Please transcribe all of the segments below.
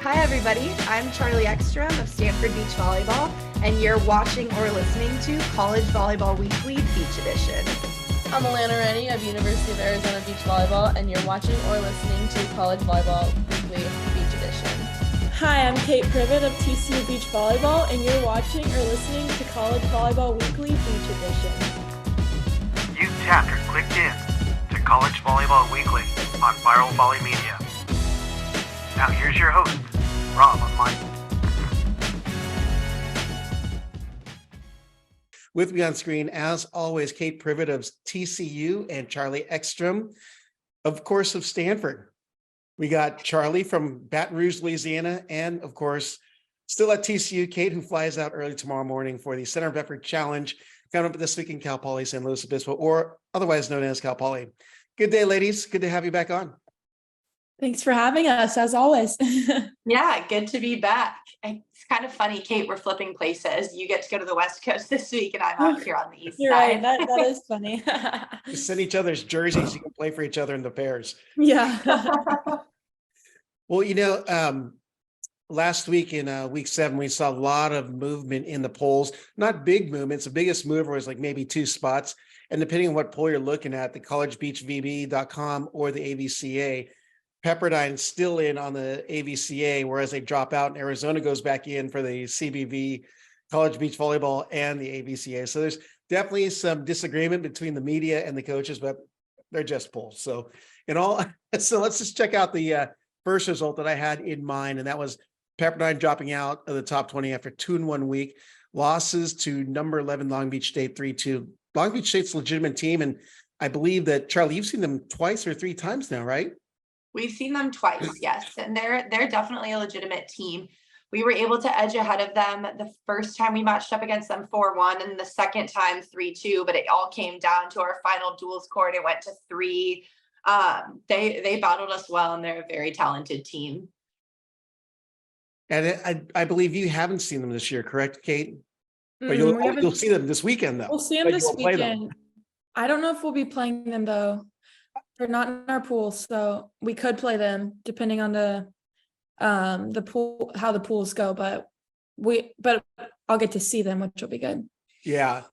Hi, everybody. I'm Charlie Ekstrom of Stanford Beach Volleyball, and you're watching or listening to College Volleyball Weekly Beach Edition. I'm Alana Rennie of University of Arizona Beach Volleyball, and you're watching or listening to College Volleyball Weekly Beach Edition. Hi, I'm Kate Privett of TCU Beach Volleyball, and you're watching or listening to College Volleyball Weekly Beach Edition. You've tapped or clicked in to College Volleyball Weekly on Viral Volley Media. Now here's your host, Rob and Mike. With me on screen, as always, Kate Privett of TCU and Charlie Ekstrom, of course, of Stanford. We got Charlie from Baton Rouge, Louisiana, and of course, still at TCU, Kate, who flies out early tomorrow morning for the Center of Effort Challenge coming up this week in Cal Poly, San Luis Obispo, or otherwise known as Cal Poly. Good day, ladies. Good to have you back on. Thanks for having us, as always. Yeah, good to be back. It's kind of funny, Kate, we're flipping places. You get to go to the West Coast this week, and I'm out here on the East You're side. right. That is funny. Just send each other's jerseys. You can play for each other in the pairs. Yeah. Well, last week in week 7, we saw a lot of movement in the polls, not big movements. The biggest mover was like maybe 2 spots. And depending on what poll you're looking at, the collegebeachvb.com or the AVCA, Pepperdine still in on the AVCA, whereas they drop out and Arizona goes back in for the CVW College Beach Volleyball and the AVCA. So there's definitely some disagreement between the media and the coaches, but they're just polls. So let's just check out the first result that I had in mind, and that was Pepperdine dropping out of the top 20 after 2-1 week, losses to number 11 Long Beach State 3-2. Long Beach State's a legitimate team, and I believe that, Charlie, you've seen them twice or 3 times now, right? We've seen them twice, yes, and they're definitely a legitimate team. We were able to edge ahead of them the first time we matched up against them 4-1, and the second time 3-2, but it all came down to our final dual score, and it went to 3. They battled us well, and they're a very talented team. And I believe you haven't seen them this year, correct, Kate? But Mm-hmm. you'll see them this weekend, though. We'll see them this weekend. I don't know if we'll be playing them, though. They're not in our pool, so we could play them depending on the pool, how the pools go. But I'll get to see them, which will be good. Yeah.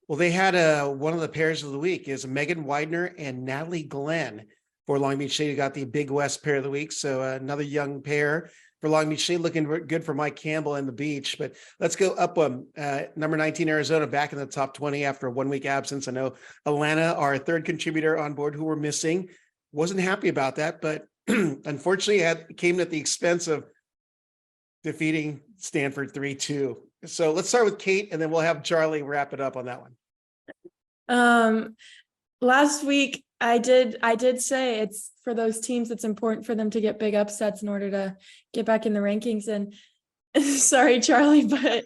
Well, they had one of the pairs of the week is Megan Widener and Natalie Glenn for Long Beach State, who got the Big West pair of the week. So another young pair for Long Beach State, looking good for Mike Campbell and the Beach. But let's go up number 19, Arizona, back in the top 20 after a 1-week absence. I know Alana, our third contributor on board who we're missing, wasn't happy about that, but unfortunately it came at the expense of defeating Stanford 3-2. So let's start with Kate, and then we'll have Charlie wrap it up on that one. Last week I did say it's for those teams, it's important for them to get big upsets in order to get back in the rankings. And sorry, Charlie, but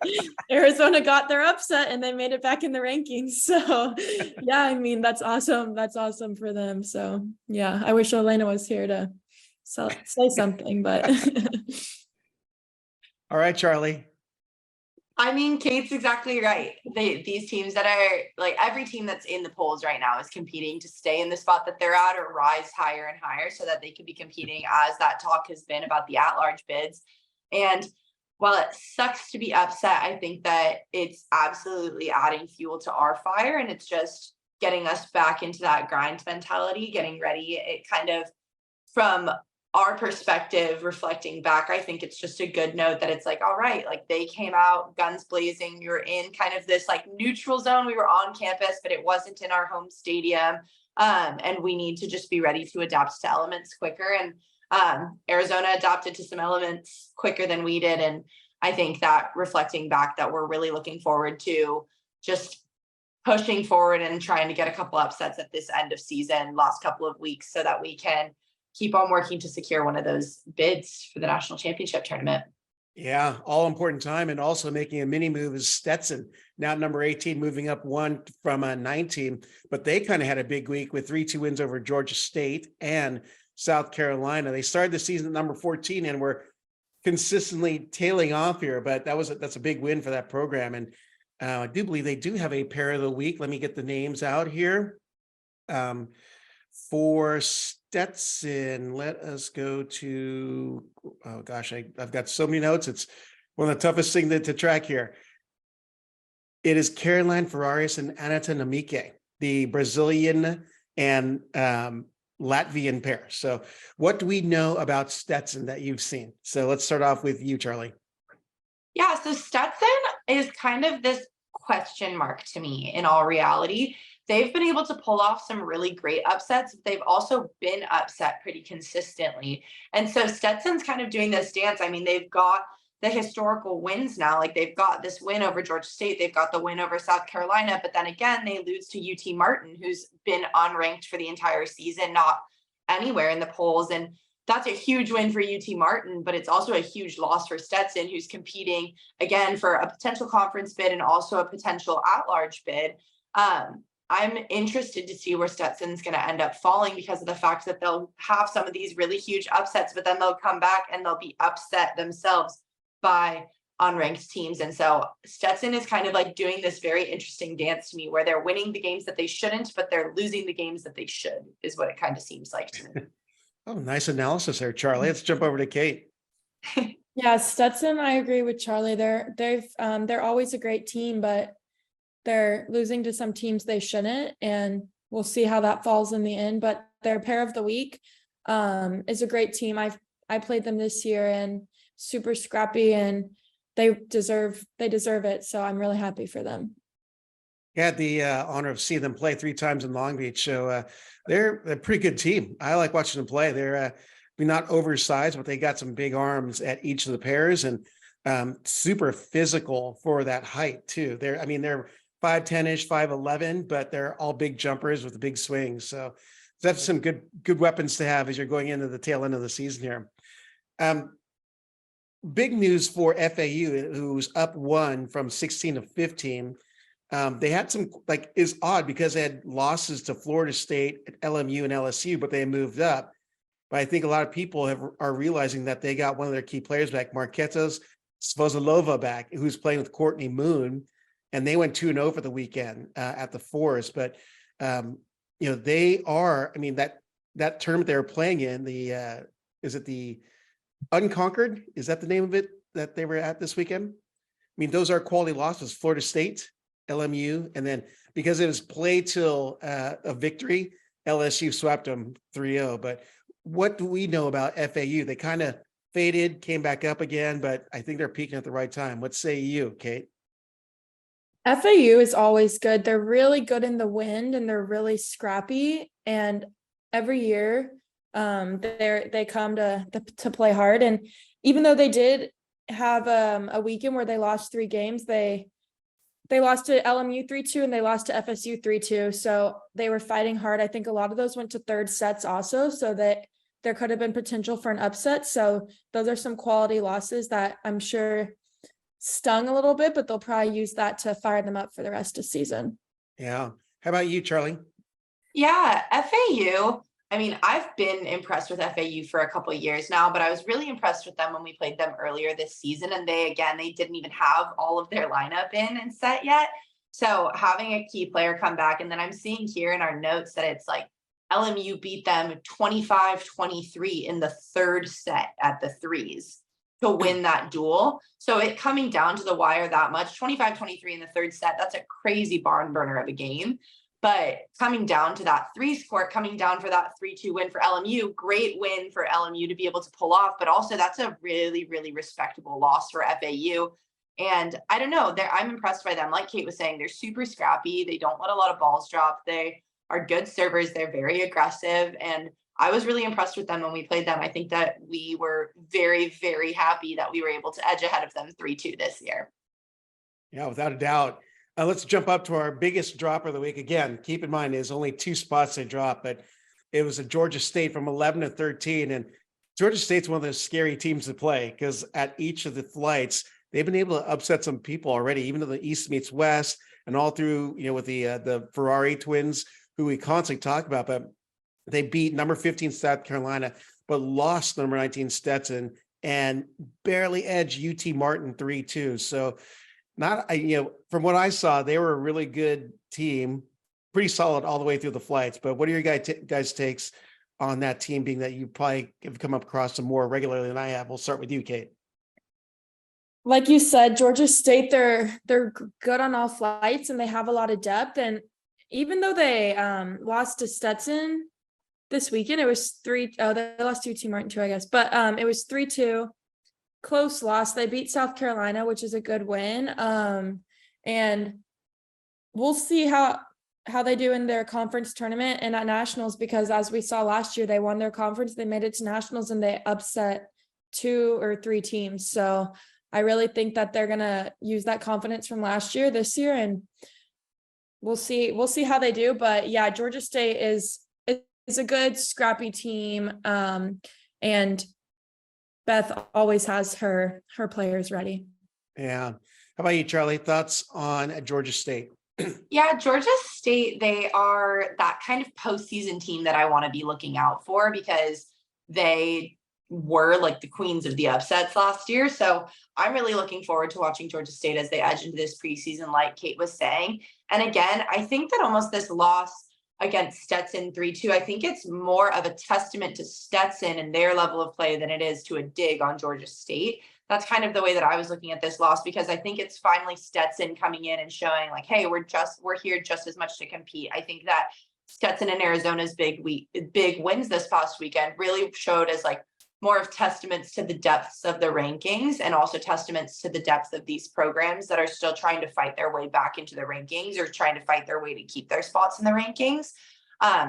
Arizona got their upset and they made it back in the rankings. So yeah, I mean, that's awesome. That's awesome for them. So yeah, I wish Elena was here to say something, but. All right, Charlie. I mean, Kate's exactly right. These teams that are like every team that's in the polls right now is competing to stay in the spot that they're at or rise higher and higher so that they can be competing, as that talk has been about the at-large bids. And while it sucks to be upset, I think that it's absolutely adding fuel to our fire, and it's just getting us back into that grind mentality, getting ready. It kind of, from our perspective, reflecting back, I think it's just a good note that it's like, all right, like they came out guns blazing. We were in kind of this like neutral zone. We were on campus, but it wasn't in our home stadium. And we need to just be ready to adapt to elements quicker. And Arizona adapted to some elements quicker than we did. And I think that reflecting back, that we're really looking forward to just pushing forward and trying to get a couple upsets at this end of season, last couple of weeks, so that we can keep on working to secure one of those bids for the national championship tournament. Yeah, all important time. And also making a mini move is Stetson, now number 18, moving up 1 from 19. But they kind of had a big week with 3-2 wins over Georgia State and South Carolina. They started the season at number 14 and were consistently tailing off here, but that's a big win for that program. And I do believe they do have a pair of the week. Let me get the names out here. For Stetson, let us go to, oh gosh, I've got so many notes. It's one of the toughest things to track here. It is Caroline Ferraris and Anata Namike, the Brazilian and Latvian pair. So what do we know about Stetson that you've seen? So let's start off with you, Charlie. Yeah, so Stetson is kind of this question mark to me in all reality. They've been able to pull off some really great upsets. They've also been upset pretty consistently. And so Stetson's kind of doing this dance. I mean, they've got the historical wins now. Like they've got this win over Georgia State. They've got the win over South Carolina. But then again, they lose to UT Martin, who's been unranked for the entire season, not anywhere in the polls. And that's a huge win for UT Martin, but it's also a huge loss for Stetson, who's competing again for a potential conference bid and also a potential at-large bid. I'm interested to see where Stetson's going to end up falling because of the fact that they'll have some of these really huge upsets, but then they'll come back and they'll be upset themselves by unranked teams. And so Stetson is kind of like doing this very interesting dance to me where they're winning the games that they shouldn't, but they're losing the games that they should, is what it kind of seems like to me. Oh, nice analysis there, Charlie. Let's jump over to Kate. Yeah, Stetson, I agree with Charlie. They're always a great team, but they're losing to some teams they shouldn't, and we'll see how that falls in the end. But their pair of the week is a great team. I played them this year and super scrappy, and they deserve it. So I'm really happy for them. I had the honor of seeing them play 3 times in Long Beach. So they're a pretty good team. I like watching them play. They're not oversized, but they got some big arms at each of the pairs and super physical for that height too. They're 5'10-ish, 5'11", but they're all big jumpers with big swings. So that's some good weapons to have as you're going into the tail end of the season here. Big news for FAU, who's up 1 from 16 to 15. They had some, is odd because they had losses to Florida State, LMU, and LSU, but they moved up. But I think a lot of people are realizing that they got one of their key players back, Marketos Svozilova back, who's playing with Courtney Moon, and they went 2-0 for the weekend at the Forest. But they are. I mean, that tournament they were playing in, is it the Unconquered? Is that the name of it that they were at this weekend? I mean, those are quality losses. Florida State, LMU, and then because it was play till a victory, LSU swept them 3-0. But what do we know about FAU? They kind of faded, came back up again, but I think they're peaking at the right time. What say you, Kate? FAU is always good. They're really good in the wind and they're really scrappy. And every year they come to play hard. And even though they did have a weekend where they lost 3 games, they lost to LMU 3-2 and they lost to FSU 3-2. So they were fighting hard. I think a lot of those went to 3rd sets also, so that there could have been potential for an upset. So those are some quality losses that I'm sure stung a little bit, but they'll probably use that to fire them up for the rest of the season. Yeah. How about you, Charlie? Yeah, FAU. I mean, I've been impressed with FAU for a couple of years now, but I was really impressed with them when we played them earlier this season. And they didn't even have all of their lineup in and set yet. So having a key player come back, and then I'm seeing here in our notes that it's like LMU beat them 25-23 in the 3rd set at the threes to win that duel. So it coming down to the wire that much, 25-23 in the 3rd set, that's a crazy barn burner of a game. But coming down to that 3 score, coming down for that 3-2 win for LMU, great win for LMU to be able to pull off. But also that's a really, really respectable loss for FAU. And I don't know, I'm impressed by them. Like Kate was saying, they're super scrappy. They don't let a lot of balls drop. They are good servers. They're very aggressive. And I was really impressed with them when we played them. I think that we were very, very happy that we were able to edge ahead of them 3-2 this year. Yeah, without a doubt. Let's jump up to our biggest drop of the week. Again, keep in mind, there's only 2 spots they dropped, but it was a Georgia State from 11 to 13. And Georgia State's one of those scary teams to play because at each of the flights, they've been able to upset some people already, even though the East meets West and all through, with the Ferrari twins, who we constantly talk about, but they beat number 15 South Carolina, but lost number 19 Stetson and barely edged UT Martin 3-2. So from what I saw, they were a really good team. pretty solid all the way through the flights. But what are your guys' takes on that team, being that you probably have come up across them more regularly than I have? We'll start with you, Kate. Like you said, Georgia State, they're good on all flights and they have a lot of depth. And even though they lost to Stetson this weekend, it was they lost to Team Martin too, I guess. But it was 3-2, close loss. They beat South Carolina, which is a good win. And we'll see how they do in their conference tournament and at nationals, because as we saw last year, they won their conference, they made it to nationals, and they upset 2 or 3 teams. So I really think that they're gonna use that confidence from last year this year, and we'll see how they do. But yeah, Georgia State is a good scrappy team, and Beth always has her players ready. Yeah. How about you, Charlie? Thoughts on Georgia State? Yeah, Georgia State, they are that kind of postseason team that I want to be looking out for, because they were like the queens of the upsets last year. So I'm really looking forward to watching Georgia State as they edge into this preseason, like Kate was saying. And again, I think that almost this loss against Stetson 3-2, I think it's more of a testament to Stetson and their level of play than it is to a dig on Georgia State. That's kind of the way that I was looking at this loss, because I think it's finally Stetson coming in and showing like, hey, we're here just as much to compete. I think that Stetson and Arizona's big wins this past weekend really showed as like more of testaments to the depths of the rankings, and also testaments to the depth of these programs that are still trying to fight their way back into the rankings, or trying to fight their way to keep their spots in the rankings.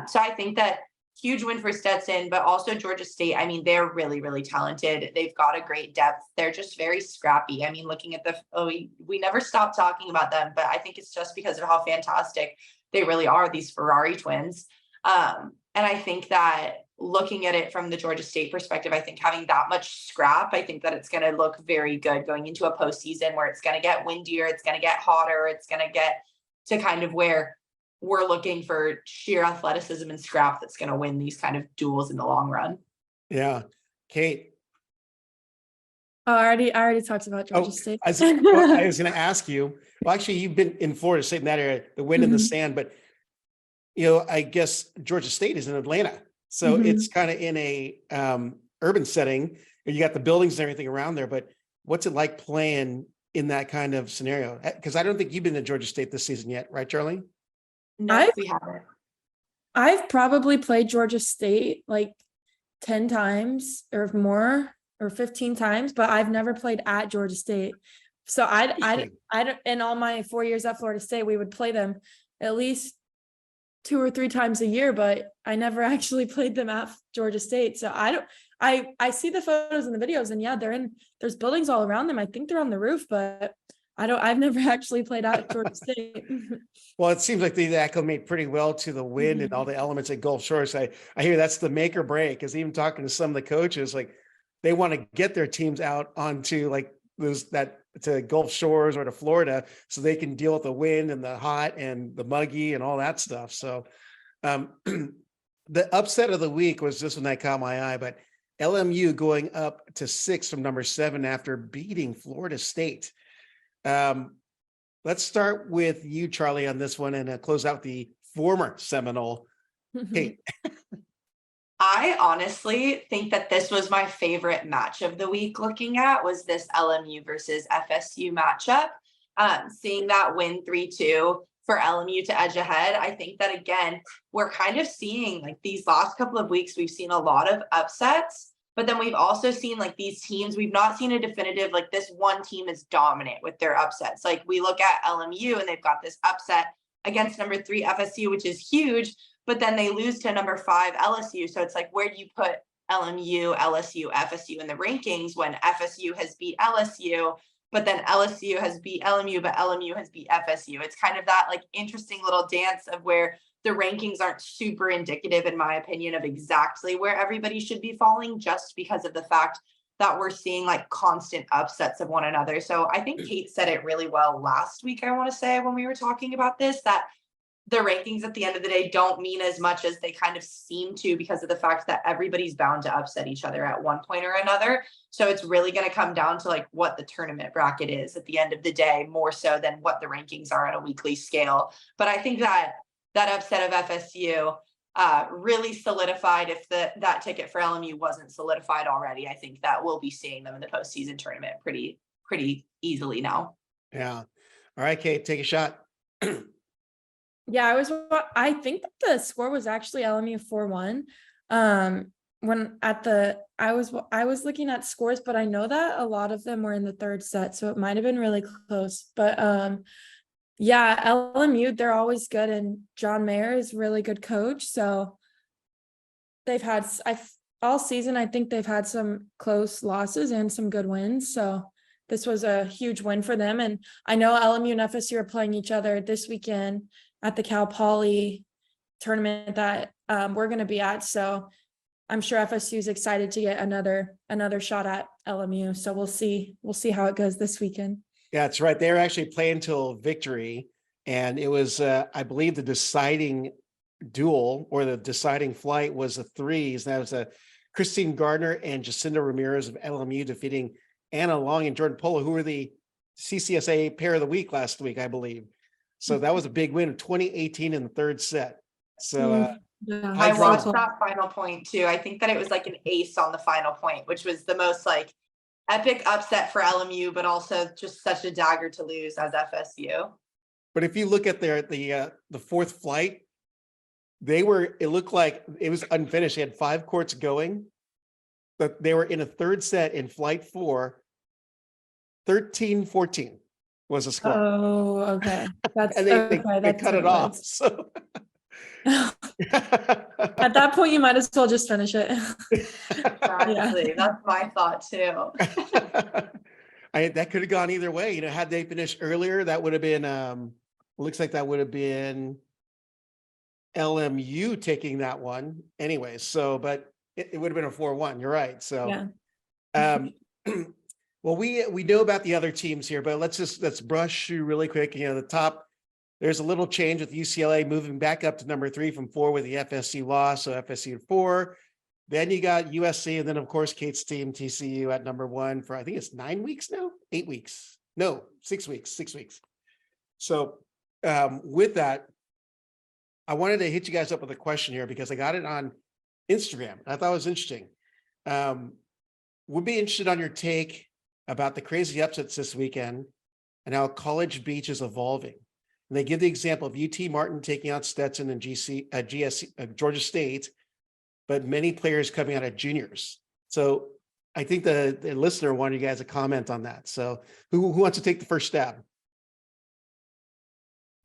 So I think that huge win for Stetson, but also Georgia State. I mean, they're really, really talented. They've got a great depth. They're just very scrappy. I mean, looking at we never stop talking about them, but I think it's just because of how fantastic they really are, these Ferrari twins. And I think that looking at it from the Georgia State perspective, I think having that much scrap, I think that it's going to look very good going into a postseason where it's going to get windier, it's going to get hotter, it's going to get to kind of where we're looking for sheer athleticism and scrap that's going to win these kind of duels in the long run. Yeah. Kate. Oh, I already talked about Georgia State. I was going to ask you, well, actually you've been in Florida State in that area, the wind and the sand, but I guess Georgia State is in Atlanta. So it's kind of in a urban setting. You got the buildings and everything around there, but what's it like playing in that kind of scenario? Because I don't think you've been to Georgia State this season yet, right, Charlie? No, we haven't. I've probably played Georgia State like 10 times or more, or 15 times, but I've never played at Georgia State. So I in all my 4 years at Florida State, we would play them at least 2 or 3 times a year, but I never actually played them at Georgia State. So I see the photos and the videos, and yeah, there's buildings all around them. I think they're on the roof, but I've never actually played at Georgia State. Well, it seems like they acclimate pretty well to the wind and all the elements at Gulf Shores. I hear that's the make or break, because even talking to some of the coaches, like they want to get their teams out onto like to Gulf Shores or to Florida so they can deal with the wind and the hot and the muggy and all that stuff. So the upset of the week was this one that caught my eye, but LMU going up to 6 from number 7 after beating Florida State. Let's start with you, Charlie, on this one, and close out the former Seminole. Kate. I honestly think that this was my favorite match of the week looking at was this LMU versus FSU matchup. Seeing that win 3-2 for LMU to edge ahead. I think that, again, we're kind of seeing like these last couple of weeks, we've seen a lot of upsets, but then we've also seen like these teams, we've not seen a definitive, like this one team is dominant with their upsets. Like we look at LMU and they've got this upset against number 3 FSU, which is huge, but then they lose to number 5 LSU. So it's like, where do you put LMU, LSU, FSU in the rankings when FSU has beat LSU, but then LSU has beat LMU, but LMU has beat FSU? It's kind of that like interesting little dance of where the rankings aren't super indicative, in my opinion, of exactly where everybody should be falling, just because of the fact that we're seeing like constant upsets of one another. So I think Kate said it really well last week, I want to say, when we were talking about this, that the rankings at the end of the day don't mean as much as they kind of seem to, because of the fact that everybody's bound to upset each other at one point or another. So it's really going to come down to like what the tournament bracket is at the end of the day, more so than what the rankings are on a weekly scale. But I think that that upset of FSU really solidified. If that ticket for LMU wasn't solidified already, I think that we'll be seeing them in the postseason tournament pretty easily now. Yeah. All right, Kate, take a shot. Yeah, I think that the score was actually LMU 4-1. I was looking at scores, but I know that a lot of them were in the third set, so it might have been really close. But yeah, LMU, they're always good, and John Mayer is a really good coach. So they've had all season, I think they've had some close losses and some good wins. So this was a huge win for them. And I know LMU and FSU are playing each other this weekend at the Cal Poly tournament that we're going to be at. So I'm sure FSU is excited to get another shot at LMU. So we'll see how it goes this weekend. Yeah, that's right. They were actually playing till victory. And it was, I believe, the deciding duel or the deciding flight was the threes. That was Christine Gardner and Jacinda Ramirez of LMU defeating Anna Long and Jordan Polo, who were the CCSA pair of the week last week, I believe. So that was a big win of 2018 in the third set. So yeah. I watched that final point too. I think that it was like an ace on the final point, which was the most like epic upset for LMU, but also just such a dagger to lose as FSU. But if you look at the fourth flight, it looked like it was unfinished. They had 5 courts going, but they were in a third set in flight 4, 13-14 was the score. Oh, okay. That's and they cut it off. So at that point, you might as well just finish it. Exactly. Yeah. That's my thought too. That could have gone either way. Had they finished earlier, that would have been looks like that would have been LMU taking that one anyway. So, but it would have been a 4-1. You're right. So, yeah. Well, we know about the other teams here, but let's brush through really quick. The top, there's a little change with UCLA moving back up to number 3 from 4 with the FSU loss. So FSU 4. Then you got USC, and then of course Kate's team TCU at number 1 for I think it's 9 weeks now, 8 weeks, no 6 weeks, 6 weeks. So with that, I wanted to hit you guys up with a question here because I got it on Instagram. I thought it was interesting. Would be interested on your take about the crazy upsets this weekend and how College Beach is evolving. And they give the example of UT Martin taking out Stetson and Georgia State, but many players coming out of juniors. So I think the listener wanted you guys to comment on that. So who wants to take the first stab?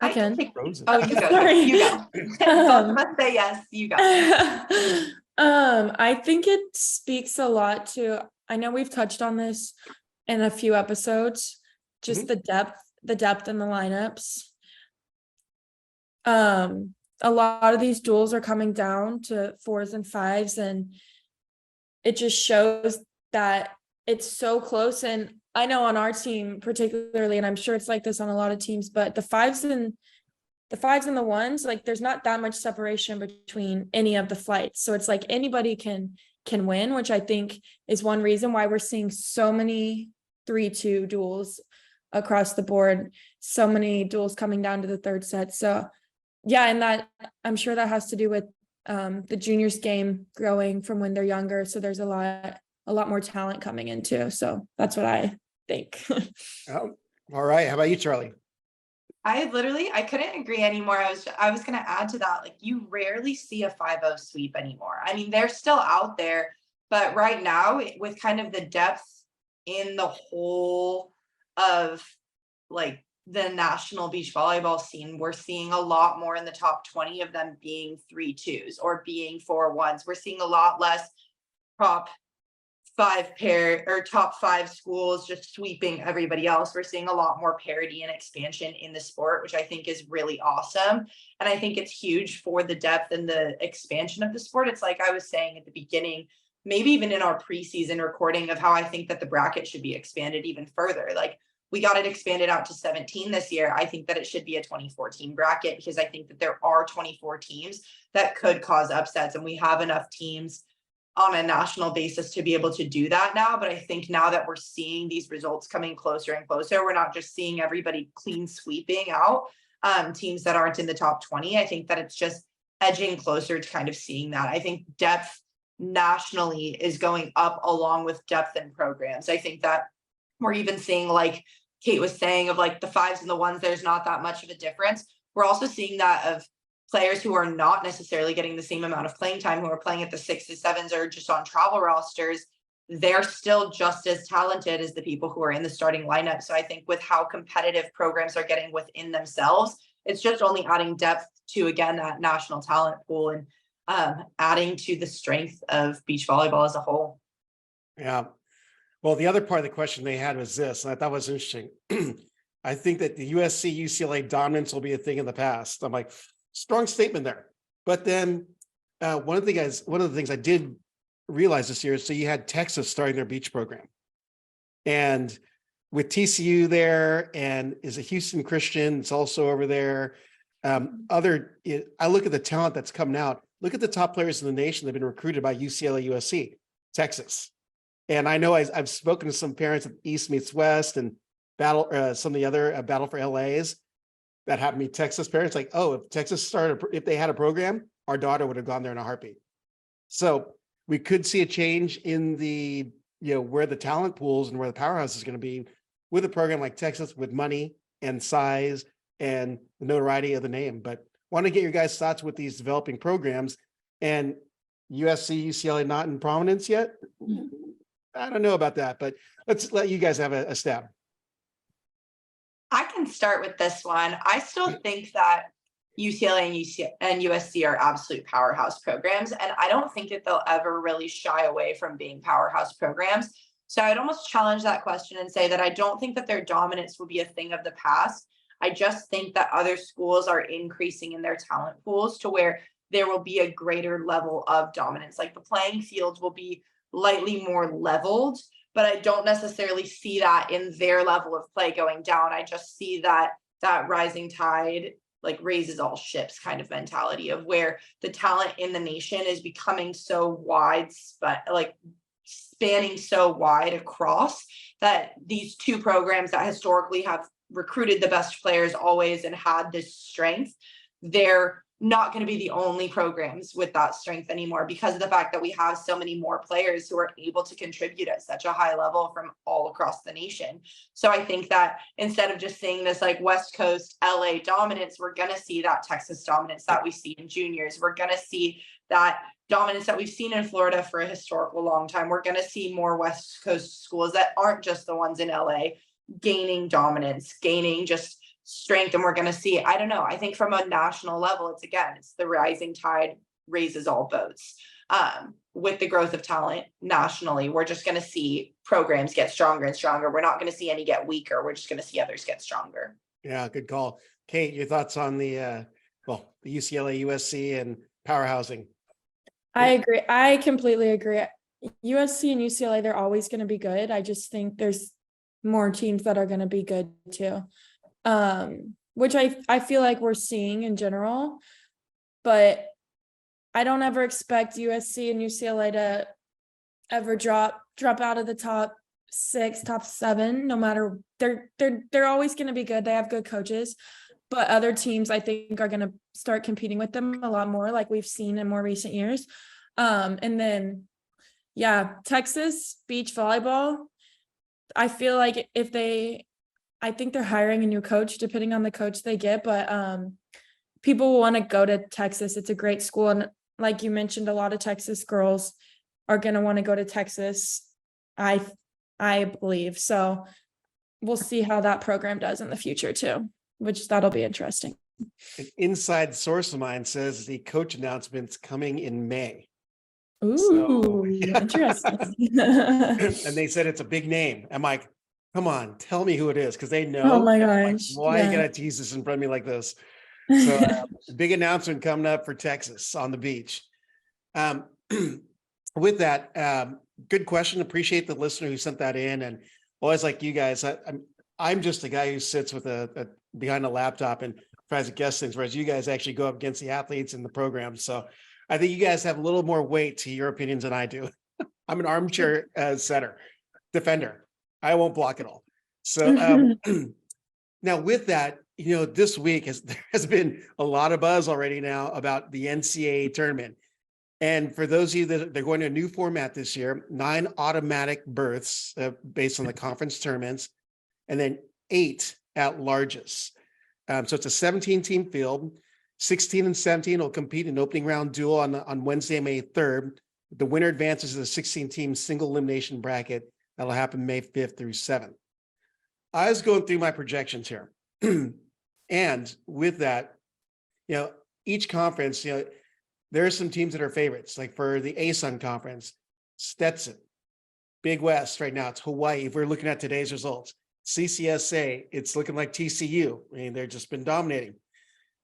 I can. You go. Sorry. You go. Let's say yes. You go. I think it speaks a lot to. I know we've touched on this in a few episodes. Just the depth in the lineups. A lot of these duels are coming down to 4s and 5s, and it just shows that it's so close. And I know on our team particularly, and I'm sure it's like this on a lot of teams, but the 5s and the 1s, like there's not that much separation between any of the flights. So it's like anybody can win, which I think is one reason why we're seeing so many 3-2 duels across the board, so many duels coming down to the third set. So yeah, and that I'm sure that has to do with the juniors game growing from when they're younger. So there's a lot more talent coming in too. So that's what I think. Oh, all right. How about you, Charlie? I couldn't agree anymore. I was going to add to that. Like you rarely see a 5-0 sweep anymore. I mean, they're still out there, but right now with kind of the depth in the whole of like the national beach volleyball scene, we're seeing a lot more in the top 20 of them being 3-2s or being 4-1s. We're seeing a lot less top 5 pair or top 5 schools just sweeping everybody else. We're seeing a lot more parity and expansion in the sport, which I think is really awesome. And I think it's huge for the depth and the expansion of the sport. It's like I was saying at the beginning, maybe even in our preseason recording, of how I think that the bracket should be expanded even further. Like we got it expanded out to 17 this year. I think that it should be a 24-team bracket because I think that there are 24 teams that could cause upsets, and we have enough teams on a national basis to be able to do that now. But I think now that we're seeing these results coming closer and closer, we're not just seeing everybody clean sweeping out. teams that aren't in the top 20. I think that it's just edging closer to kind of seeing that. I think depth nationally is going up along with depth in programs. I think that we're even seeing, like Kate was saying, of like the 5s and the 1s, there's not that much of a difference. We're also seeing that of players who are not necessarily getting the same amount of playing time, who are playing at the 6s, 7s, or just on travel rosters. They're still just as talented as the people who are in the starting lineup. So I think with how competitive programs are getting within themselves, it's just only adding depth to, again, that national talent pool, and adding to the strength of beach volleyball as a whole. Yeah. Well, the other part of the question they had was this, and I thought was interesting. I think that the USC UCLA dominance will be a thing in the past. I'm like, strong statement there. But then one of the things I did realize this year is, so you had Texas starting their beach program, and with TCU there, and is a Houston Christian, it's also over there. I look at the talent that's coming out. Look at the top players in the nation that have been recruited by UCLA, USC, Texas. And I know I've spoken to some parents of East meets West and some of the other Battle for LAs that happen to be Texas parents. Like, oh, if Texas if they had a program, our daughter would have gone there in a heartbeat. So we could see a change in the, where the talent pools and where the powerhouse is going to be with a program like Texas, with money and size and the notoriety of the name. But want to get your guys' thoughts with these developing programs, and USC, UCLA not in prominence yet. I don't know about that, but let's let you guys have a stab. I can start with this one. I still think that UCLA and USC are absolute powerhouse programs, and I don't think that they'll ever really shy away from being powerhouse programs. So I'd almost challenge that question and say that I don't think that their dominance will be a thing of the past. I just think that other schools are increasing in their talent pools to where there will be a greater level of dominance. Like the playing fields will be lightly more leveled, but I don't necessarily see that in their level of play going down. I just see that rising tide like raises all ships kind of mentality of where the talent in the nation is becoming so wide, like spanning so wide across, that these two programs that historically have recruited the best players always and had this strength, they're not going to be the only programs with that strength anymore, because of the fact that we have so many more players who are able to contribute at such a high level from all across the nation. So I think that instead of just seeing this like West Coast LA dominance, we're going to see that Texas dominance that we see in juniors. We're going to see that dominance that we've seen in Florida for a historical long time. We're going to see more West Coast schools that aren't just the ones in LA gaining dominance, gaining just strength. And we're going to see, I don't know, I think from a national level, it's the rising tide raises all boats. With the growth of talent nationally, we're just going to see programs get stronger and stronger. We're not going to see any get weaker. We're just going to see others get stronger. Yeah, good call. Kate, your thoughts on the UCLA, USC and powerhousing? I agree. I completely agree. USC and UCLA, they're always going to be good. I just think there's more teams that are going to be good too. Which I feel like we're seeing in general, but I don't ever expect USC and UCLA to ever drop out of the top 6, top 7, no matter. They're always going to be good. They have good coaches, but other teams I think are going to start competing with them a lot more, like we've seen in more recent years. And then, Texas beach volleyball, I feel like I think they're hiring a new coach, depending on the coach they get, but people will want to go to Texas. It's a great school. And like you mentioned, a lot of Texas girls are going to want to go to Texas, I believe. So we'll see how that program does in the future too, which that'll be interesting. An inside source of mine says the coach announcement's coming in May. Ooh, interesting. And they said it's a big name. I'm like, come on, tell me who it is, because they know. Oh my like, gosh. why are you gonna tease this in front of me like this? So big announcement coming up for Texas on the beach. With that, good question. Appreciate the listener who sent that in, and always like you guys. I'm just a guy who sits with a behind a laptop and tries to guess things, whereas you guys actually go up against the athletes in the program. So I think you guys have a little more weight to your opinions than I do. I'm an armchair defender. I won't block it all. So now with that, this week there has been a lot of buzz already now about the NCAA tournament. And for those of you that they're going to a new format this year, 9 automatic berths based on the conference tournaments, and then 8 at larges. So it's a 17-team field. 16 and 17 will compete in an opening round duel on Wednesday, May 3rd. The winner advances to the 16-team single elimination bracket. That'll happen May 5th through 7th. I was going through my projections here. And with that, each conference, there are some teams that are favorites, like for the ASUN conference, Stetson, Big West right now, it's Hawaii. If we're looking at today's results, CCSA, it's looking like TCU. I mean, they've just been dominating.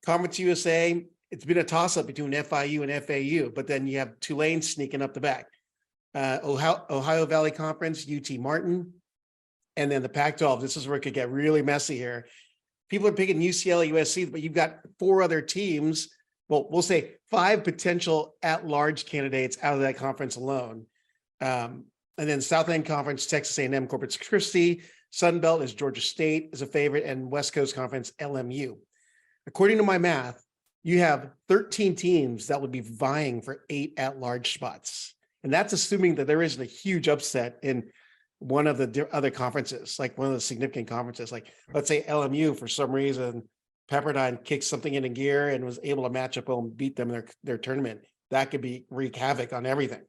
Conference USA, it's been a toss-up between FIU and FAU, but then you have Tulane sneaking up the back. Ohio Valley Conference, UT Martin, and then the Pac-12. This is where it could get really messy here. People are picking UCLA, USC, but you've got 4 other teams. Well, we'll say 5 potential at-large candidates out of that conference alone. And then Southland Conference, Texas A&M, Corpus Christi. Sun Belt is Georgia State is a favorite, and West Coast Conference, LMU. According to my math, you have 13 teams that would be vying for 8 at-large spots. And that's assuming that there isn't a huge upset in one of the other conferences, like one of the significant conferences. Like, let's say LMU, for some reason, Pepperdine kicked something into gear and was able to match up and beat them in their tournament. That could wreak havoc on everything.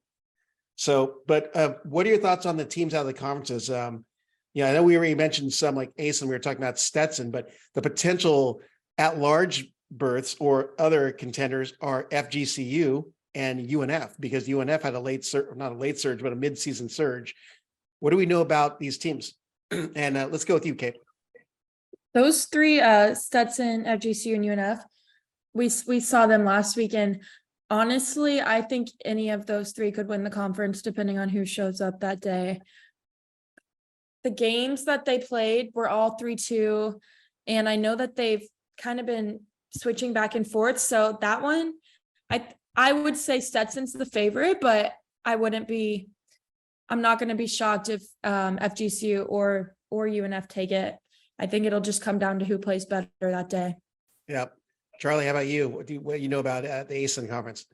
So, but what are your thoughts on the teams out of the conferences? I know we already mentioned some like ACE, and we were talking about Stetson, but the potential at-large berths or other contenders are FGCU and UNF, because UNF had not a late surge, but a mid-season surge. What do we know about these teams? And let's go with you, Kate. Those 3, Stetson, FGCU, and UNF, we saw them last week, and honestly, I think any of those 3 could win the conference depending on who shows up that day. The games that they played were all 3-2, and I know that they've kind of been switching back and forth. So that one, I would say Stetson's the favorite, but I'm not going to be shocked if FGCU or UNF take it. I think it'll just come down to who plays better that day. Yep. Charlie, how about you? What do you know about the ASUN conference?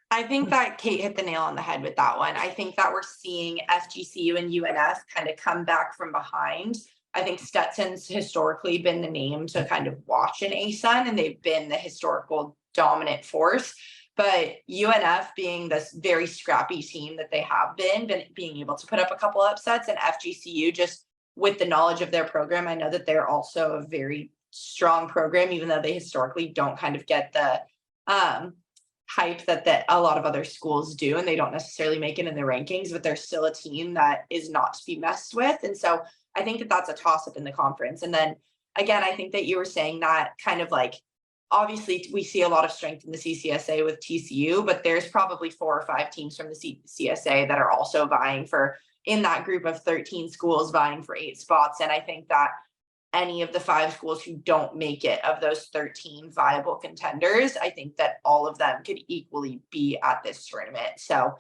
I think that Kate hit the nail on the head with that one. I think that we're seeing FGCU and UNF kind of come back from behind. I think Stetson's historically been the name to kind of watch in ASUN, and they've been the historical dominant force. But UNF being this very scrappy team that they have been being able to put up a couple upsets, and FGCU, just with the knowledge of their program, I know that they're also a very strong program, even though they historically don't kind of get the hype that a lot of other schools do, and they don't necessarily make it in the rankings, but they're still a team that is not to be messed with. And so I think that that's a toss-up in the conference. And then again, I think that you were saying that kind of like, obviously we see a lot of strength in the CCSA with TCU, but there's probably 4 or 5 teams from the CSA that are also vying for, in that group of 13 schools, vying for 8 spots. And I think that any of the 5 schools who don't make it, of those 13 viable contenders, I think that all of them could equally be at this tournament. So,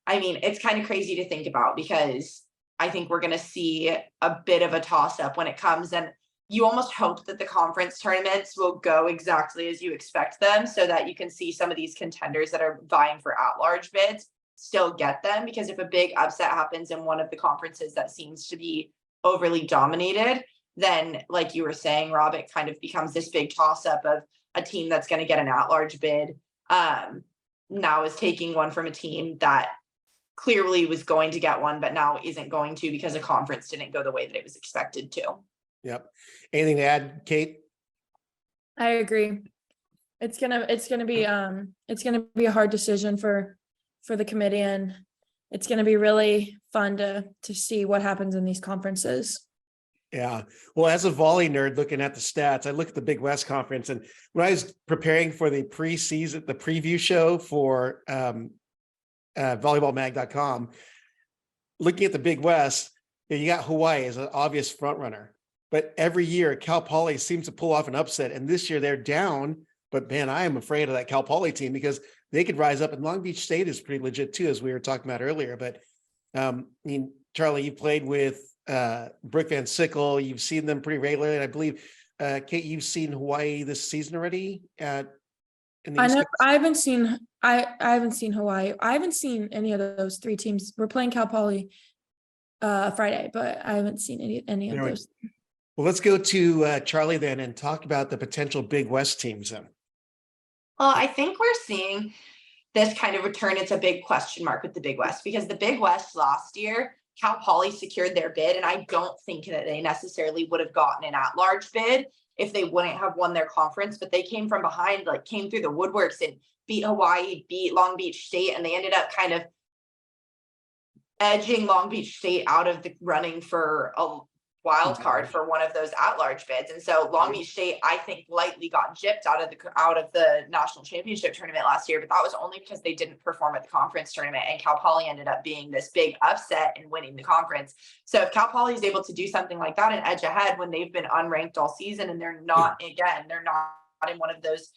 I mean, it's kind of crazy to think about, because I think we're going to see a bit of a toss-up when it comes, and you almost hope that the conference tournaments will go exactly as you expect them, so that you can see some of these contenders that are vying for at-large bids still get them. Because if a big upset happens in one of the conferences that seems to be overly dominated, then like you were saying, Rob, it kind of becomes this big toss-up of a team that's going to get an at-large bid now is taking one from a team that clearly was going to get one, but now isn't going to, because a conference didn't go the way that it was expected to. Yep. Anything to add, Kate? I agree. It's gonna be a hard decision for the committee, and it's gonna be really fun to see what happens in these conferences. Yeah. Well, as a volley nerd looking at the stats, I look at the Big West Conference, and when I was preparing for the preview show for volleyballmag.com, looking at the Big West, you got Hawaii as an obvious front runner. But every year, Cal Poly seems to pull off an upset, and this year they're down. But man, I am afraid of that Cal Poly team, because they could rise up. And Long Beach State is pretty legit too, as we were talking about earlier. But I mean, Charlie, you played with Brooke Van Sickle. You've seen them pretty regularly, and I believe Kate, you've seen Hawaii this season already in the I East know Coast? I haven't seen Hawaii. I haven't seen any of those three teams. We're playing Cal Poly Friday, but I haven't seen any of There we- those. Well, let's go to Charlie then and talk about the potential Big West teams then. Well, I think we're seeing this kind of return. It's a big question mark with the Big West because the Big West last year, Cal Poly secured their bid, and I don't think that they necessarily would have gotten an at-large bid if they wouldn't have won their conference, but they came from behind, like came through the woodworks and beat Hawaii, beat Long Beach State, and they ended up kind of edging Long Beach State out of the running for a wild card for one of those at-large bids. And so Long Beach State, I think, lightly got gypped out of the national championship tournament last year, but that was only because they didn't perform at the conference tournament, and Cal Poly ended up being this big upset and winning the conference. So if Cal Poly is able to do something like that and edge ahead when they've been unranked all season, and they're not in one of those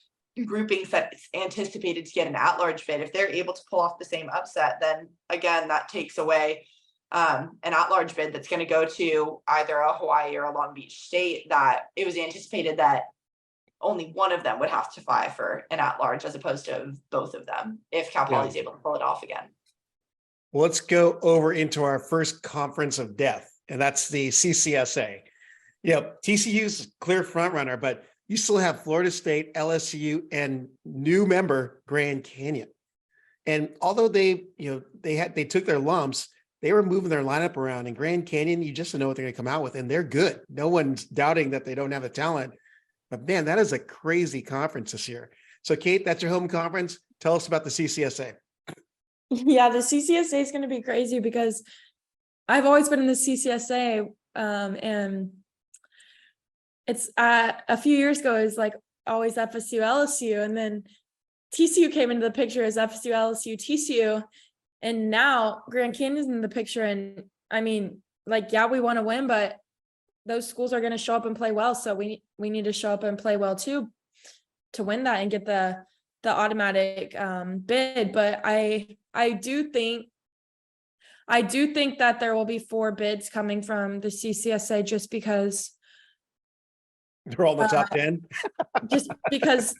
groupings that's anticipated to get an at-large bid, if they're able to pull off the same upset, then again, that takes away an at-large bid that's going to go to either a Hawaii or a Long Beach State, that it was anticipated that only one of them would have to vie for an at-large as opposed to both of them if Cal Poly is able to pull it off again. Well, let's go over into our first conference of death, and that's the CCSA. Yep, TCU's clear front runner, but you still have Florida State, LSU, and new member Grand Canyon. And although they took their lumps, they were moving their lineup around. In Grand Canyon, you just don't know what they're going to come out with, and they're good. No one's doubting that they don't have the talent. But man, that is a crazy conference this year. So, Kate, that's your home conference. Tell us about the CCSA. Yeah, the CCSA is going to be crazy because I've always been in the CCSA, and it's a few years ago, it was like always FSU, LSU, and then TCU came into the picture as FSU, LSU, TCU. And now Grand Canyon's in the picture. And I mean, like, yeah, we want to win, but those schools are going to show up and play well. So we need to show up and play well too, to win that and get the automatic bid. But I do think that there will be 4 bids coming from the CCSA just because They're all in the top 10. just because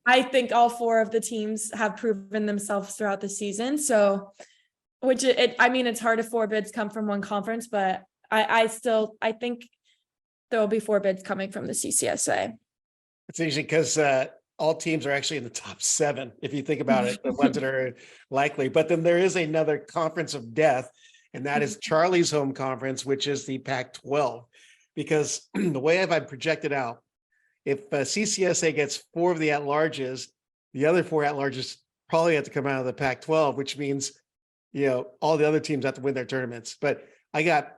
I think all 4 of the teams have proven themselves throughout the season. So, it's hard if 4 bids come from one conference, but I think there will be 4 bids coming from the CCSA. It's interesting because all teams are actually in the top 7, if you think about it, the ones that are likely. But then there is another conference of death, and that is Charlie's home conference, which is the Pac-12. Because the way I've projected out, if CCSA gets 4 of the at-larges, the other 4 at-larges probably have to come out of the Pac-12, which means, all the other teams have to win their tournaments. But I got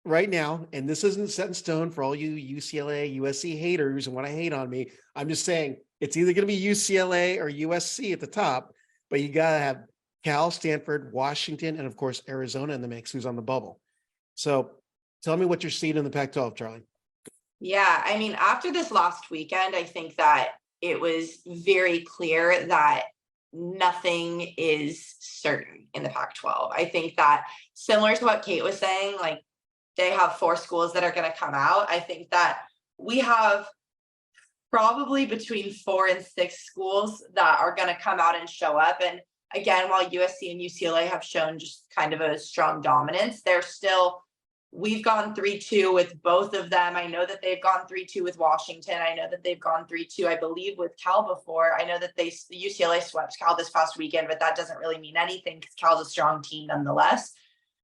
right now, and this isn't set in stone for all you UCLA, USC haters and want to hate on me. I'm just saying it's either going to be UCLA or USC at the top, but you got to have Cal, Stanford, Washington, and of course, Arizona in the mix, who's on the bubble. So tell me what you're seeing in the Pac-12, Charlie. Yeah, after this last weekend, I think that it was very clear that nothing is certain in the Pac-12. I think that, similar to what Kate was saying, like, they have 4 schools that are going to come out. I think that we have probably between 4 and 6 schools that are going to come out and show up. And again, while USC and UCLA have shown just kind of a strong dominance, we've gone 3-2 with both of them. I know that they've gone 3-2 with Washington. I know that they've gone 3-2, I believe, with Cal before. I know that UCLA swept Cal this past weekend, but that doesn't really mean anything because Cal's a strong team nonetheless.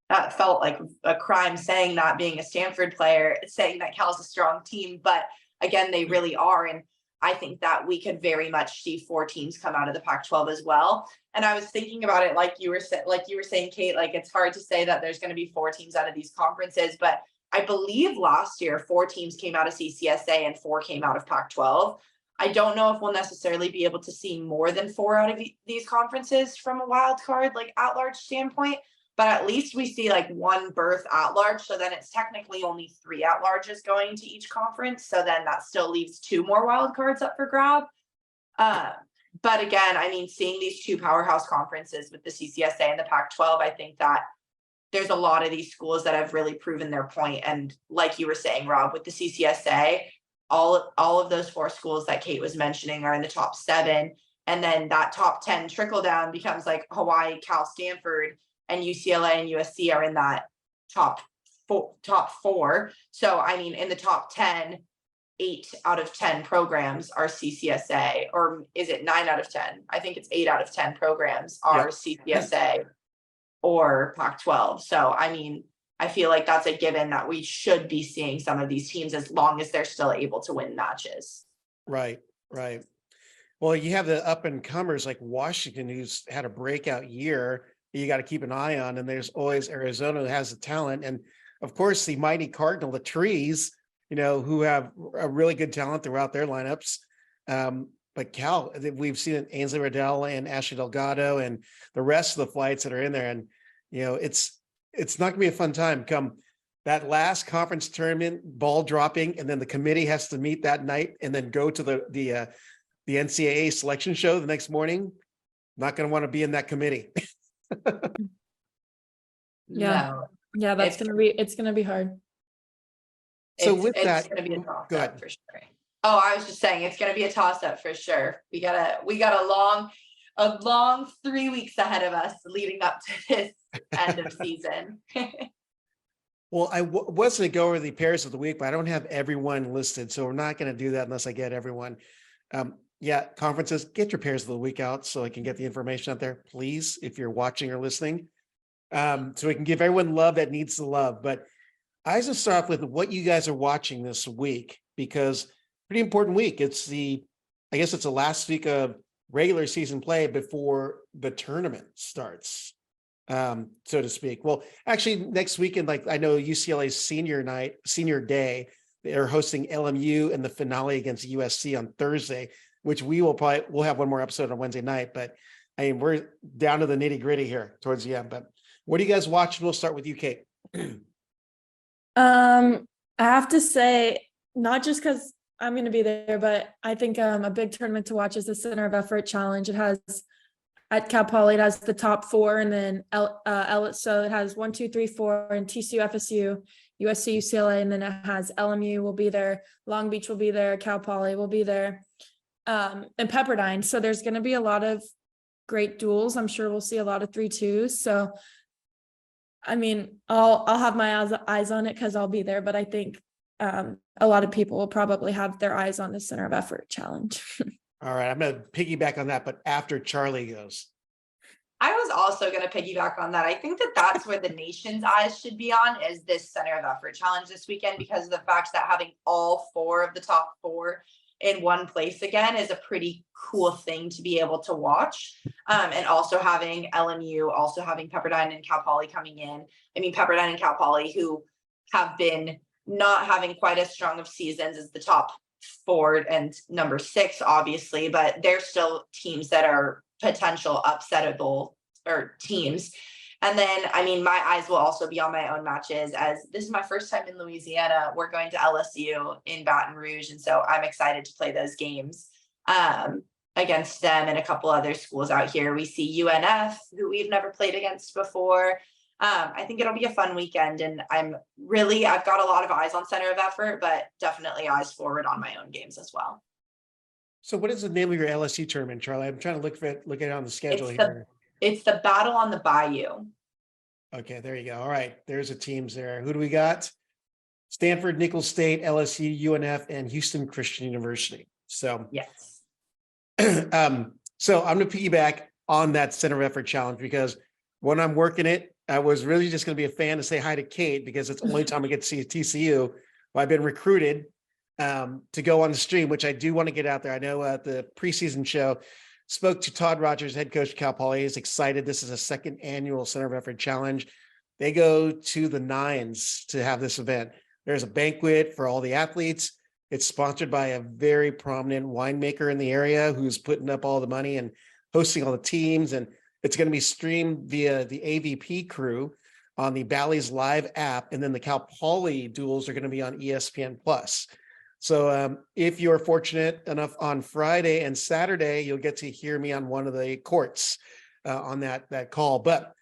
That felt like a crime saying that, being a Stanford player, saying that Cal's a strong team. But again, they really are. And I think that we could very much see 4 teams come out of the Pac-12 as well. And I was thinking about it, like you were saying, Kate, like, it's hard to say that there's going to be 4 teams out of these conferences, but I believe last year 4 teams came out of CCSA and 4 came out of Pac-12. I don't know if we'll necessarily be able to see more than 4 out of these conferences from a wild card, like, at-large standpoint, but at least we see like 1 berth at-large. So then it's technically only 3 at-larges going to each conference. So then that still leaves 2 more wild cards up for grab. But again, seeing these 2 powerhouse conferences with the CCSA and the Pac-12, I think that there's a lot of these schools that have really proven their point. And like you were saying, Rob, with the CCSA, all of those 4 schools that Kate was mentioning are in the top 7. And then that top 10 trickle down becomes like Hawaii, Cal, Stanford, and UCLA and USC are in that top 4. So, I mean, in the top 10, 8 out of 10 programs are CCSA, or is it 9 out of 10? I think it's 8 out of 10 programs are CCSA or Pac-12. So, I mean, I feel like that's a given that we should be seeing some of these teams as long as they're still able to win matches. Right. Well, you have the up and comers like Washington, who's had a breakout year you got to keep an eye on. And there's always Arizona, who has the talent. And of course, the mighty Cardinal, the Trees, who have a really good talent throughout their lineups. But Cal, we've seen it, Ainsley Riddell and Ashley Delgado and the rest of the flights that are in there. And, it's not gonna be a fun time come that last conference tournament, ball dropping, and then the committee has to meet that night and then go to the NCAA selection show the next morning. Not going to want to be in that committee. No. Yeah, it's gonna be hard. So It's gonna be a toss go up ahead. for sure. Oh, I was just saying it's gonna be a toss up for sure. We got a long 3 weeks ahead of us leading up to this end of season. Well, I was going to go over the pairs of the week, but I don't have everyone listed. So we're not going to do that unless I get everyone. Conferences, get your pairs of the week out so I can get the information out there, please, if you're watching or listening. So we can give everyone love that needs the love. But I just start off with what you guys are watching this week, because pretty important week. It's the last week of regular season play before the tournament starts, so to speak. Well, actually next weekend, like I know UCLA's senior day, they're hosting LMU and the finale against USC on Thursday, which we'll have one more episode on Wednesday night. But I mean, we're down to the nitty gritty here towards the end. But what are you guys watching? We'll start with you, Kate. I have to say, not just because I'm going to be there, but I think a big tournament to watch is the Center of Effort Challenge. It has at Cal Poly, it has the top 4, and then so it has 1, 2, 3, 4, and TCU, FSU, USC, UCLA, and then it has LMU will be there, Long Beach will be there, Cal Poly will be there, and Pepperdine. So there's going to be a lot of great duels. I'm sure we'll see a lot of 3-2s. So, I mean, I'll have my eyes on it because I'll be there, but I think a lot of people will probably have their eyes on the Center of Effort Challenge. All right, I'm going to piggyback on that, but after Charlie goes. I was also going to piggyback on that. I think that's where the nation's eyes should be on, is this Center of Effort Challenge this weekend, because of the fact that having all 4 of the top 4 in one place again is a pretty cool thing to be able to watch. And also having LMU, also having Pepperdine and Cal Poly coming in. I mean, Pepperdine and Cal Poly, who have been not having quite as strong of seasons as the top 4 and number 6, obviously, but they're still teams that are potential upsettable or teams. And then, I mean, my eyes will also be on my own matches, as this is my first time in Louisiana. We're going to LSU in Baton Rouge. And so I'm excited to play those games against them and a couple other schools out here. We see UNF, who we've never played against before. I think it'll be a fun weekend, and I've got a lot of eyes on Center of Effort, but definitely eyes forward on my own games as well. So what is the name of your LSU tournament, Charlie? I'm trying to look at it on the schedule here. It's the Battle on the Bayou. Okay, there you go. All right, there's the teams there. Who do we got? Stanford, Nicholls State, LSU, UNF, and Houston Christian University. So yes. So I'm going to piggyback on that Center of Effort Challenge, because when I'm working it, I was really just going to be a fan to say hi to Kate, because it's the only time I get to see TCU. I've been recruited to go on the stream, which I do want to get out there. I know at the preseason show, spoke to Todd Rogers, head coach of Cal Poly. He's excited. This is a 2nd annual Center of Effort Challenge. They go to the nines to have this event. There's a banquet for all the athletes. It's sponsored by a very prominent winemaker in the area who's putting up all the money and hosting all the teams. And it's going to be streamed via the AVP crew on the Bally's Live app. And then the Cal Poly duels are going to be on ESPN Plus. So if you're fortunate enough on Friday and Saturday, you'll get to hear me on one of the courts on that call. But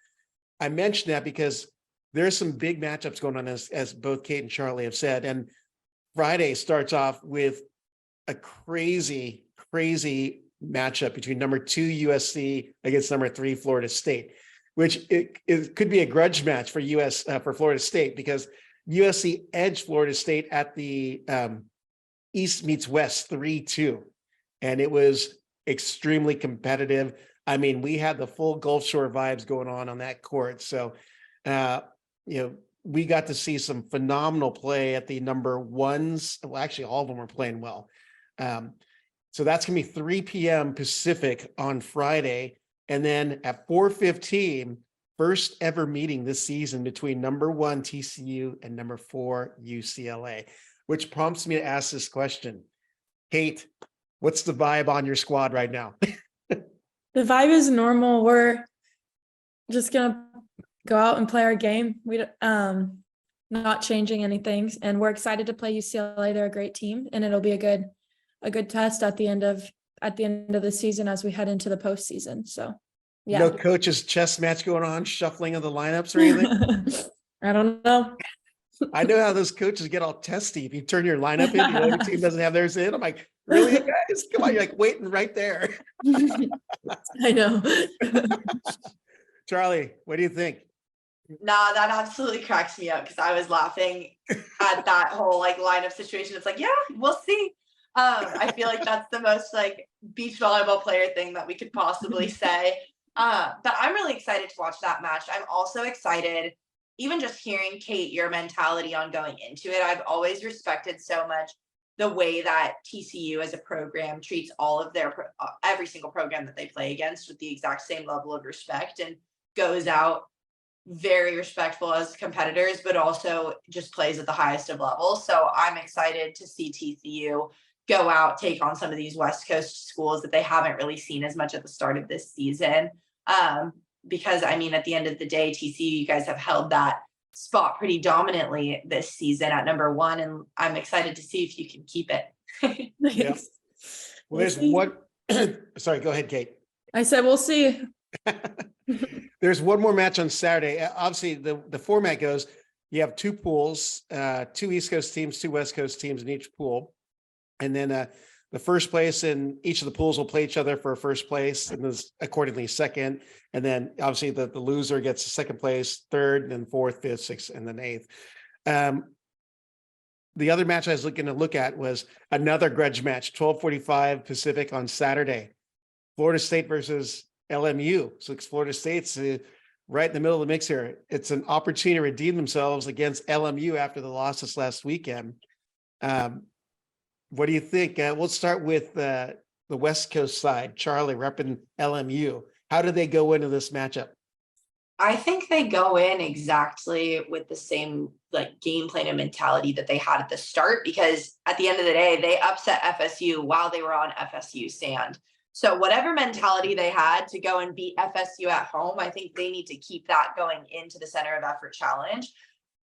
I mentioned that because there's some big matchups going on, as both Kate and Charlie have said. And Friday starts off with a crazy matchup between number 2 USC against number 3 Florida State, which it could be a grudge match for for Florida State, because USC edged Florida State at the East meets West 3-2, and it was extremely competitive. I mean, we had the full Gulf Shore vibes going on that court. So, we got to see some phenomenal play at the number ones. Well, actually, all of them were playing well. So that's going to be 3 p.m. Pacific on Friday. And then at 4:15, first ever meeting this season between number 1 TCU and number 4 UCLA, which prompts me to ask this question. Kate, what's the vibe on your squad right now? The vibe is normal. We're just gonna go out and play our game. We not changing anything, and we're excited to play UCLA. They're a great team, and it'll be a good test at the end of the season as we head into the postseason. So, yeah. No coach's chess match going on, shuffling of the lineups or anything? I don't know. I know how those coaches get all testy. If you turn your lineup in, the team doesn't have theirs in. I'm like, really, guys? Come on, you're like waiting right there. I know. Charlie, what do you think? Nah, that absolutely cracks me up because I was laughing at that whole lineup situation. It's like, yeah, we'll see. I feel like that's the most beach volleyball player thing that we could possibly say. But I'm really excited to watch that match. I'm also excited, even just hearing, Kate, your mentality on going into it. I've always respected so much the way that TCU as a program treats all of their every single program that they play against with the exact same level of respect, and goes out very respectful as competitors, but also just plays at the highest of levels. So I'm excited to see TCU go out, take on some of these West Coast schools that they haven't really seen as much at the start of this season. Because I mean, at the end of the day, TCU, you guys have held that spot pretty dominantly this season at number 1, and I'm excited to see if you can keep it. Yeah. Well, there's one. Sorry, go ahead, Kate. I said we'll see. There's one more match on Saturday. Obviously, the format goes, you have 2 pools, 2 East Coast teams, 2 West Coast teams in each pool. And then the first place in each of the pools will play each other for first place, and there's accordingly second. And then obviously the loser gets second place, third, and then 4th, 5th, 6th, and then 8th. The other match I was looking to look at was another grudge match, 12:45 Pacific on Saturday. Florida State versus LMU. So Florida State's right in the middle of the mix here. It's an opportunity to redeem themselves against LMU after the loss this last weekend. What do you think? We'll start with the West Coast side. Charlie, repping LMU. How do they go into this matchup? I think they go in exactly with the same game plan and mentality that they had at the start, because at the end of the day, they upset FSU while they were on FSU sand. So whatever mentality they had to go and beat FSU at home, I think they need to keep that going into the Center of Effort Challenge.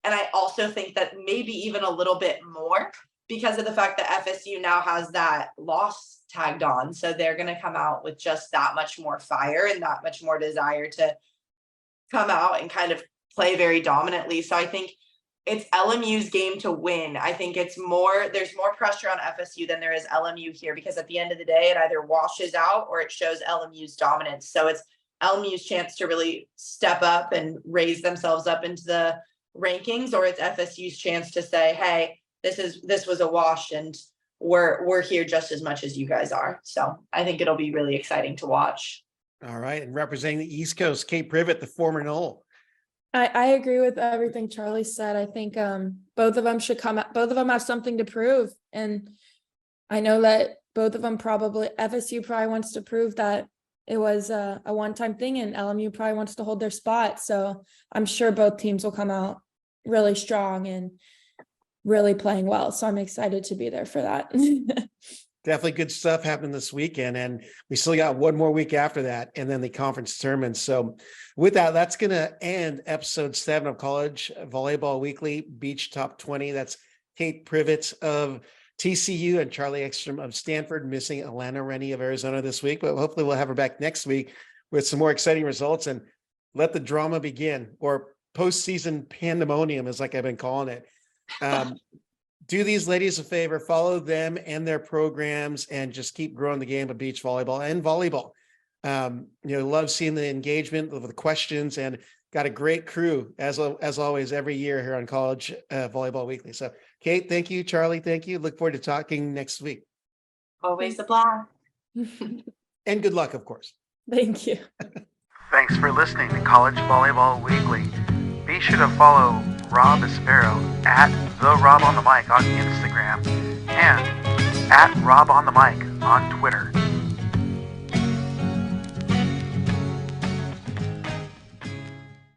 And I also think that maybe even a little bit more, because of the fact that FSU now has that loss tagged on. So they're going to come out with just that much more fire and that much more desire to come out and kind of play very dominantly. So I think it's LMU's game to win. I think there's more pressure on FSU than there is LMU here, because at the end of the day, it either washes out or it shows LMU's dominance. So it's LMU's chance to really step up and raise themselves up into the rankings, or it's FSU's chance to say, hey, this was a wash and we're here just as much as you guys are. So I think it'll be really exciting to watch. All right. And representing the East Coast, Kate Privett, the former Knoll. I agree with everything Charlie said. I think both of them should come out. Both of them have something to prove. And I know that both of them FSU probably wants to prove that it was a one-time thing, and LMU probably wants to hold their spot. So I'm sure both teams will come out really strong and really playing well. So I'm excited to be there for that. Definitely good stuff happening this weekend. And we still got one more week after that, and then the conference tournament. So with that, that's going to end episode 7 of College Volleyball Weekly Beach Top 20. That's Kate Privett of TCU and Charlie Ekstrom of Stanford, missing Alana Rennie of Arizona this week, but hopefully we'll have her back next week with some more exciting results and let the drama begin, or postseason pandemonium is like I've been calling it. do these ladies a favor, follow them and their programs, and just keep growing the game of beach volleyball and volleyball. Love seeing the engagement of the questions, and got a great crew as always every year here on College Volleyball Weekly. So Kate, thank you. Charlie, thank you. Look forward to talking next week. Always a blast. And good luck, of course. Thank you. Thanks for listening to College Volleyball Weekly. Be sure to follow Rob Aspero at the Rob on the Mic on Instagram and at Rob on the Mic on Twitter.